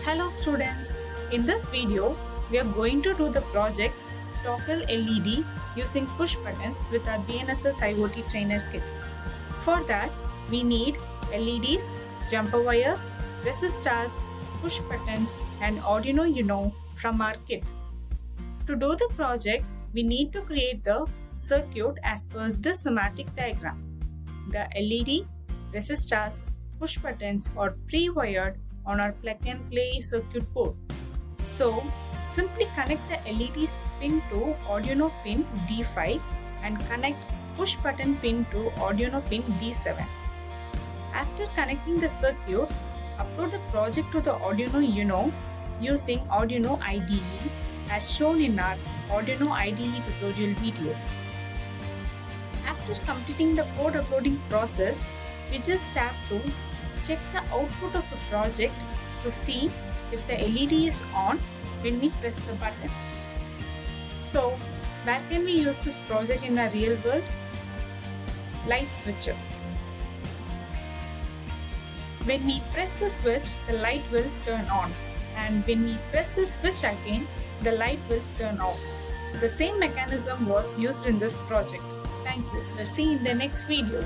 Hello students, in this video we are going to do the project Toggle LED using push buttons with our BNSS IoT Trainer Kit. For that we need LEDs, jumper wires, resistors, push buttons and Arduino Uno from our kit. To do the project we need to create the circuit as per this schematic diagram. The LED, resistors, push buttons are pre-wired on our plug-and-play circuit board. So, simply connect the LEDs pin to Arduino pin D5 and connect push button pin to Arduino pin D7. After connecting the circuit, upload the project to the Arduino Uno using Arduino IDE as shown in our Arduino IDE tutorial video. After completing the code uploading process, we just have to check the output of the project to see if the LED is on when we press the button. So, where can we use this project in a real world? Light switches. When we press the switch, the light will turn on, and when we press the switch again, the light will turn off. The same mechanism was used in this project. Thank you. We'll see you in the next video.